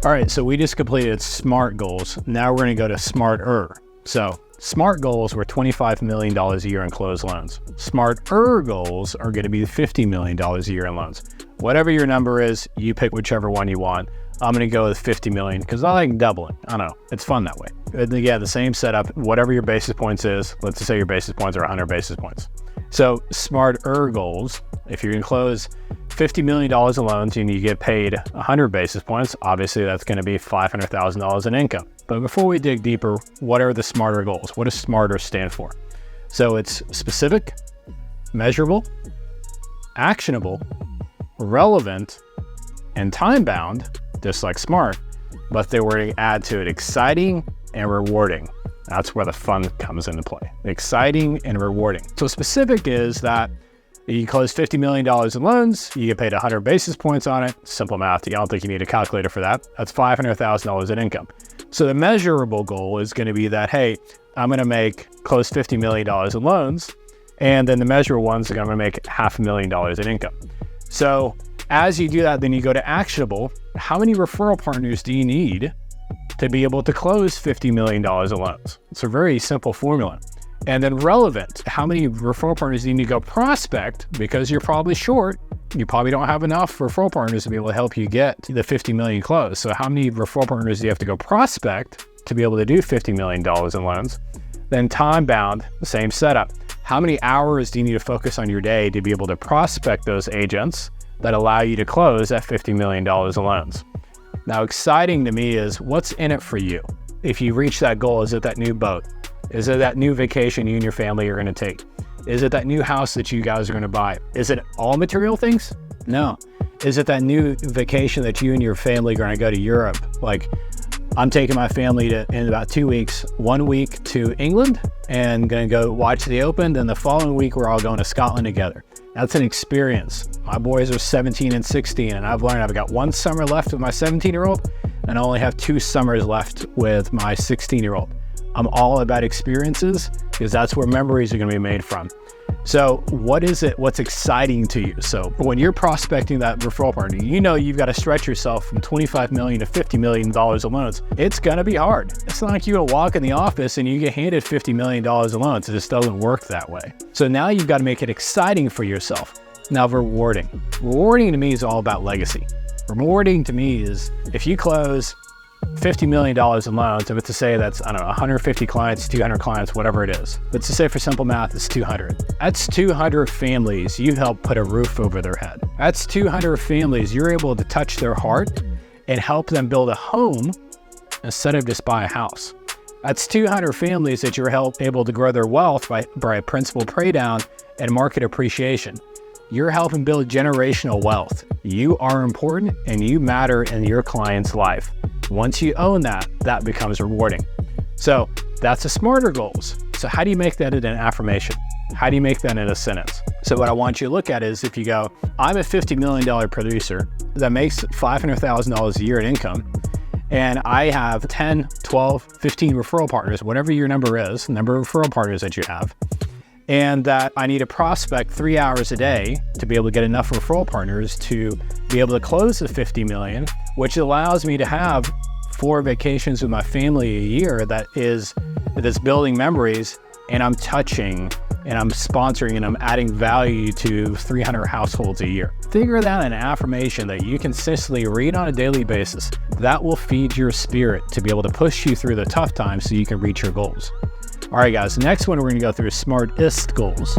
All right, so we just completed SMART goals. Now we're going to go to SMARTer. So SMART goals were $25 million a year in closed loans. SMARTer goals are going to be $50 million a year in loans. Whatever your number is, you pick whichever one you want. I'm going to go with 50 million because I like doubling. I don't know. It's fun that way. Yeah, the same setup, whatever your basis points is. Let's just say your basis points are 100 basis points. So SMARTer goals, if you're going to close $50 million in loans and you get paid 100 basis points, obviously that's going to be $500,000 in income. But before we dig deeper, what are the SMARTer goals? What does SMARTer stand for? So it's specific, measurable, actionable, relevant, and time-bound, just like SMART, but they were to add to it exciting and rewarding. That's where the fun comes into play. Exciting and rewarding. So specific is that you close $50 million in loans, you get paid 100 basis points on it. Simple math. I don't think you need a calculator for that. That's $500,000 in income. So the measurable goal is going to be that, hey, I'm going to close $50 million in loans, and then the measurable ones are going to make $500,000 in income. So as you do that, then you go to actionable. How many referral partners do you need to be able to close $50 million in loans? It's a very simple formula. And then relevant, how many referral partners do you need to go prospect? Because you're probably short. You probably don't have enough referral partners to be able to help you get the 50 million close. So how many referral partners do you have to go prospect to be able to do $50 million in loans? Then time bound, the same setup. How many hours do you need to focus on your day to be able to prospect those agents that allow you to close that $50 million in loans? Now, exciting to me is what's in it for you. If you reach that goal, is it that new boat? Is it that new vacation you and your family are going to take? Is it that new house that you guys are going to buy? Is it all material things? No. Is it that new vacation that you and your family are going to go to Europe? Like, I'm taking my family in about 2 weeks, 1 week to England and going to go watch the Open. Then the following week, we're all going to Scotland together. That's an experience. My boys are 17 and 16, and I've learned I've got 1 summer left with my 17-year-old, and I only have 2 summers left with my 16-year-old. I'm all about experiences because that's where memories are going to be made from. So what is it? What's exciting to you? So when you're prospecting that referral partner, you know you've got to stretch yourself from $25 million to $50 million in loans. It's going to be hard. It's not like you walk in the office and you get handed $50 million in loans. It just doesn't work that way. So now you've got to make it exciting for yourself. Now rewarding. Rewarding to me is all about legacy. Rewarding to me is if you close $50 million in loans, if it's to say that's, I don't know, 150 clients, 200 clients, whatever it is. But to say for simple math, it's 200. That's 200 families you help put a roof over their head. That's 200 families you're able to touch their heart and help them build a home instead of just buy a house. That's 200 families that you're able to grow their wealth by principal pay down and market appreciation. You're helping build generational wealth. You are important and you matter in your client's life. Once you own that, that becomes rewarding. So that's the SMARTer goals. So how do you make that in an affirmation? How do you make that in a sentence? So what I want you to look at is if you go, I'm a $50 million producer that makes $500,000 a year in income, and I have 10, 12, 15 referral partners, whatever your number is, number of referral partners that you have, and that I need to prospect 3 hours a day to be able to get enough referral partners to be able to close the 50 million, which allows me to have 4 vacations with my family a year that's building memories, and I'm touching and I'm sponsoring and I'm adding value to 300 households a year. Figure that an affirmation that you consistently read on a daily basis. That will feed your spirit to be able to push you through the tough times so you can reach your goals. All right, guys, next one we're going to go through is SMARTest goals.